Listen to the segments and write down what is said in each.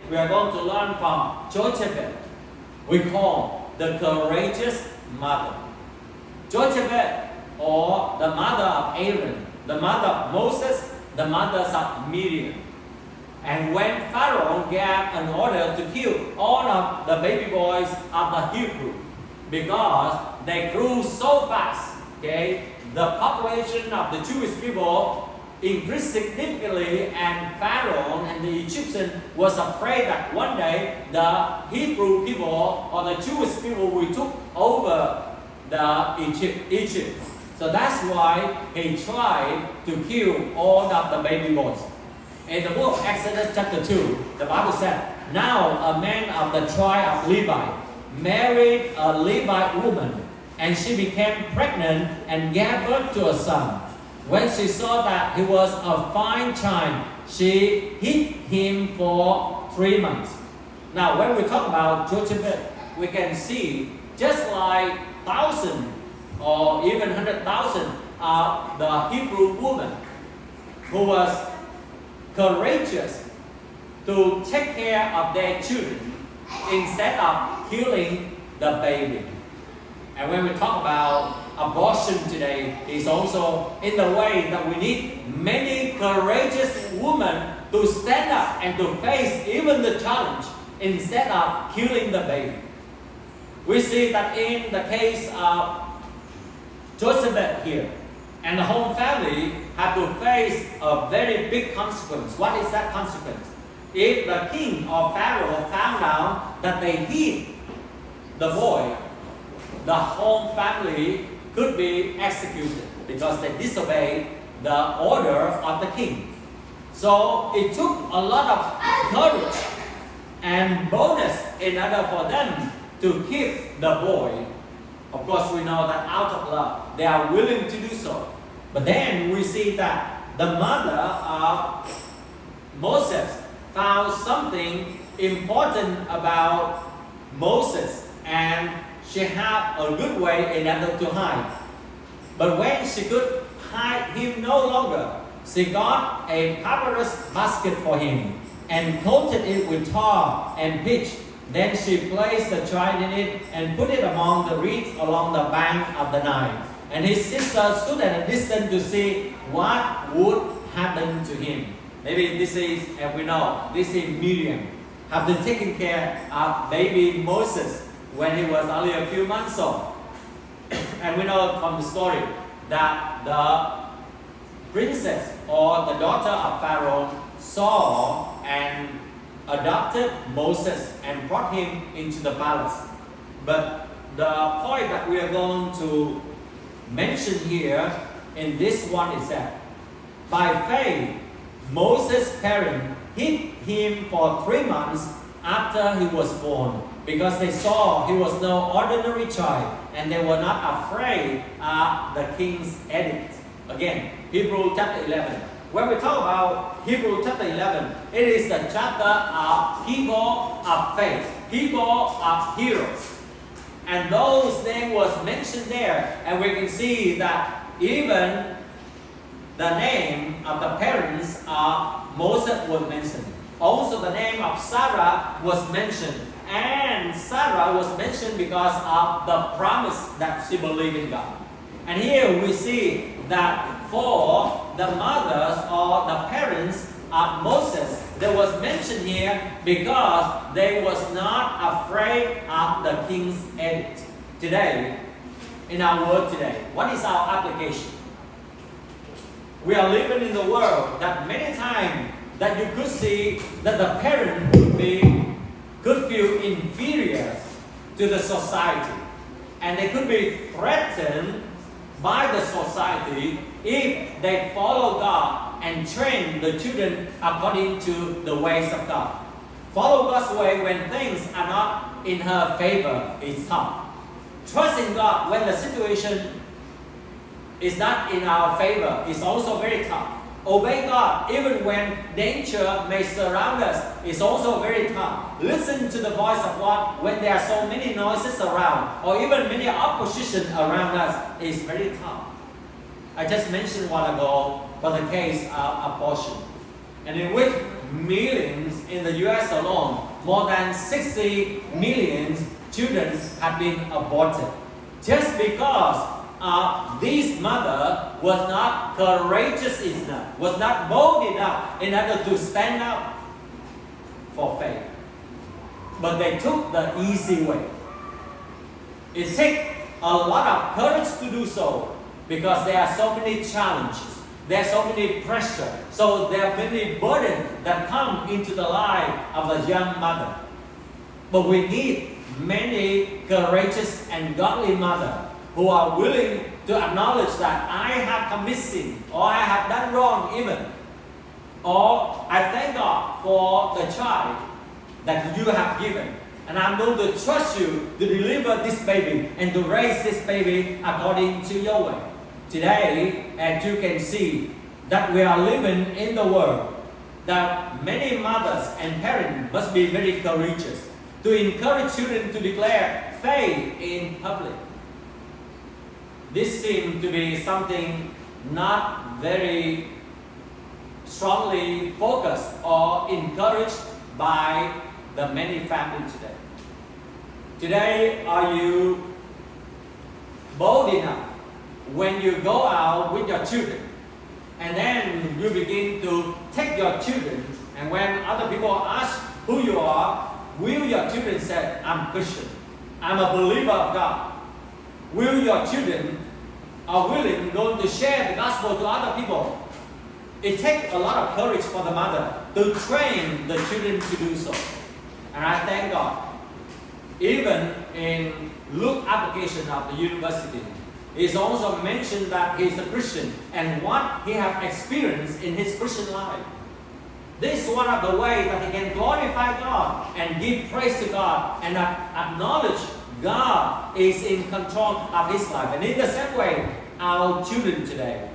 we are going to learn from Jochebed. We call the courageous mother. Jochebed, or the mother of Aaron, the mother of Moses, the mother of Miriam. And when Pharaoh gave an order to kill all of the baby boys of the Hebrew, because they grew so fast, okay, the population of the Jewish people increased significantly, and Pharaoh and the Egyptian was afraid that one day the Hebrew people or the Jewish people will take over the Egypt. So that's why he tried to kill all of the baby boys. In the book of Exodus chapter 2, the Bible said, now a man of the tribe of Levi married a Levite woman, and she became pregnant and gave birth to a son. When she saw that he was a fine child, she hid him for 3 months. Now, when we talk about Jochebed, we can see just like 1,000 or even 100,000 of the Hebrew woman who was courageous to take care of their children instead of killing the baby. And when we talk about abortion today, it's also in the way that we need many courageous women to stand up and to face even the challenge instead of killing the baby. We see that in the case of Jochebed here, and the whole family had to face a very big consequence. What is that consequence? If the king or Pharaoh found out that they hid the boy, the whole family could be executed because they disobeyed the order of the king. So it took a lot of courage and boldness in order for them to keep the boy. Of course, we know that out of love, they are willing to do so. But then we see that the mother of Moses found something important about Moses, and she had a good way in order to hide. But when she could hide him no longer, she got a papyrus basket for him and coated it with tar and pitch. Then she placed the child in it and put it among the reeds along the bank of the Nile. And his sister stood at a distance to see what would happen to him. Maybe this is, and we know, this is Miriam, have been taking care of baby Moses when he was only a few months old. And we know from the story that the princess or the daughter of Pharaoh saw and adopted Moses and brought him into the palace. But the point that we are going to mention here in this one is that by faith, Moses' parents hid him for 3 months after he was born, because they saw he was no ordinary child and they were not afraid of the king's edict. Again, Hebrew chapter 11. When we talk about Hebrew chapter 11, it is the chapter of people of faith, people of heroes. And those names was mentioned there, and we can see that even the name of the parents of Moses was mentioned. Also the name of Sarah was mentioned. And Sarah was mentioned because of the promise that she believed in God. And here we see that for the mothers or the parents of Moses, that was mentioned here because they was not afraid of the king's edict. Today, in our world today, what is our application? We are living in the world that many times that you could see that the parent could feel inferior to the society, and they could be threatened by the society if they follow God and train the children according to the ways of God. Follow God's way when things are not in her favor is tough. Trust in God when the situation is not in our favor is also very tough. Obey God even when danger may surround us is also very tough. Listen to the voice of God when there are so many noises around or even many opposition around us is very tough. I just mentioned a while ago for the case of abortion, and in which millions in the US alone. More than 60 million children have been aborted. Just because this mother was not courageous enough, was not bold enough in order to stand up for faith. But they took the easy way. It takes a lot of courage to do so because there are so many challenges. There are so many pressure. So there are many burdens that come into the life of the young mother. But we need many courageous and godly mothers who are willing to acknowledge that I have committed sin, or I have done wrong even, or I thank God for the child that you have given, and I'm going to trust you to deliver this baby and to raise this baby according to your way. Today, as you can see, that we are living in the world, that many mothers and parents must be very courageous to encourage children to declare faith in public. This seems to be something not very strongly focused or encouraged by the many families today. Today, are you bold enough when you go out with your children and then you begin to take your children, and when other people ask who you are, will your children say, I'm Christian, I'm a believer of God? Will your children are willing going to share the gospel to other people? It takes a lot of courage for the mother to train the children to do so. And I thank God. Even in Luke application of the university, it's also mentioned that he's a Christian and what he has experienced in his Christian life. This is one of the ways that he can glorify God and give praise to God and acknowledge God is in control of his life. And in the same way, our children today,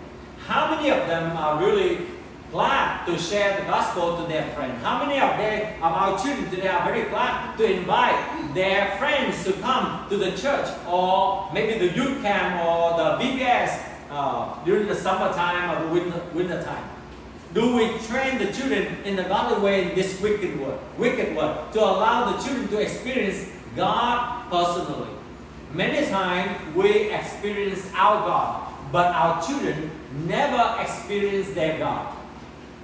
how many of them are really glad to share the gospel to their friends? How many of our children today are very glad to invite their friends to come to the church, or maybe the youth camp or the VBS during the summertime or the winter time? Do we train the children in the godly way in this wicked world to allow the children to experience God personally? Many times we experience our God, but our children never experience their God.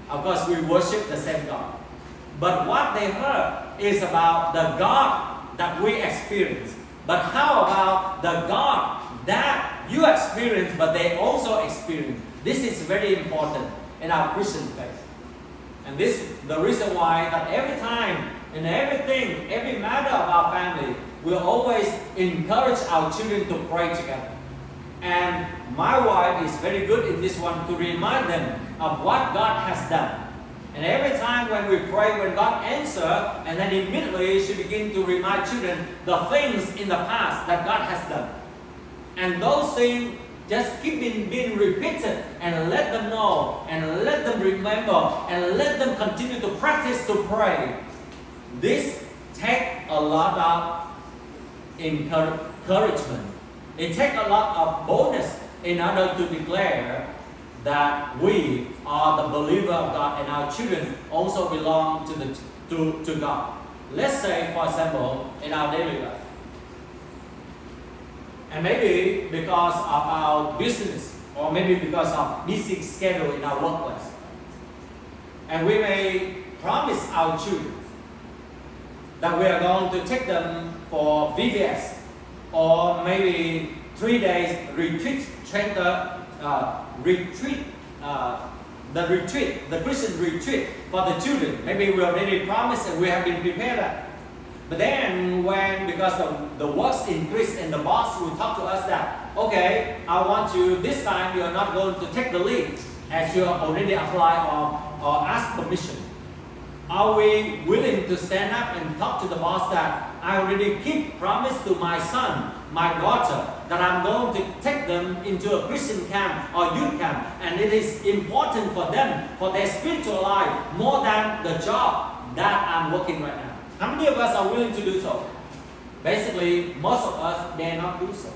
Of course, we worship the same God. But what they heard is about the God that we experience. But how about the God that you experience, but they also experience? This is very important in our Christian faith. And this is the reason why that every time, in everything, every matter of our family, we'll always encourage our children to pray together. And my wife is very good in this one to remind them of what God has done. And every time when we pray, when God answers, and then immediately she begins to remind children the things in the past that God has done. And those things just keep being repeated, and let them know, and let them remember, and let them continue to practice to pray. This takes a lot of encouragement. It takes a lot of boldness in order to declare that we are the believer of God and our children also belong to God. Let's say, for example, in our daily life. And maybe because of our business, or maybe because of busy schedule in our workplace. And we may promise our children that we are going to take them for VBS, or maybe 3 days retreat, the Christian retreat for the children. Maybe we already promised and we have been prepared. But then because the works increase and the boss will talk to us that, okay, I want you, this time you are not going to take the lead as you already applied or asked permission. Are we willing to stand up and talk to the boss that I already keep promise to my son, my daughter, that I'm going to take them into a Christian camp or youth camp, and it is important for them, for their spiritual life, more than the job that I'm working right now. How many of us are willing to do so? Basically, most of us dare not do so.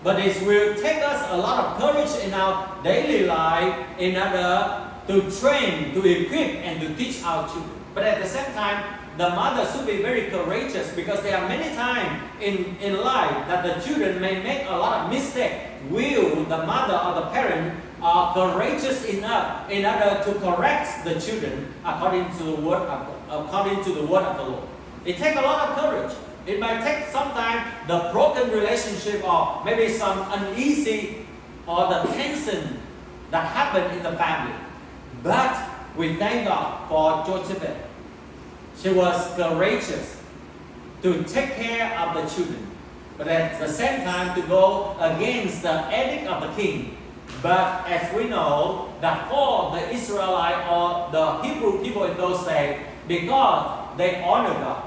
But it will take us a lot of courage in our daily life in order to train, to equip, and to teach our children. But at the same time, the mother should be very courageous, because there are many times in life that the children may make a lot of mistakes. Will the mother or the parent are courageous enough in order to correct the children according to the word of the Lord? It takes a lot of courage. It might take sometimes the broken relationship, or maybe some uneasy or the tension that happened in the family. But we thank God for Jochebed. She was courageous to take care of the children, but at the same time to go against the edict of the king. But as we know, that for the Israelite or the Hebrew people in those days, because they honor God,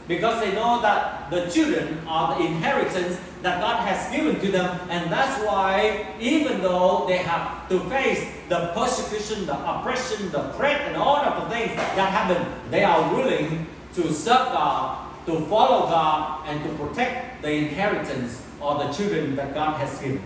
because they know that the children are the inheritance that God has given to them, and that's why even though they have to face the persecution, the oppression, the threat, and all of the things that happen, they are willing to serve God, to follow God, and to protect the inheritance or the children that God has given.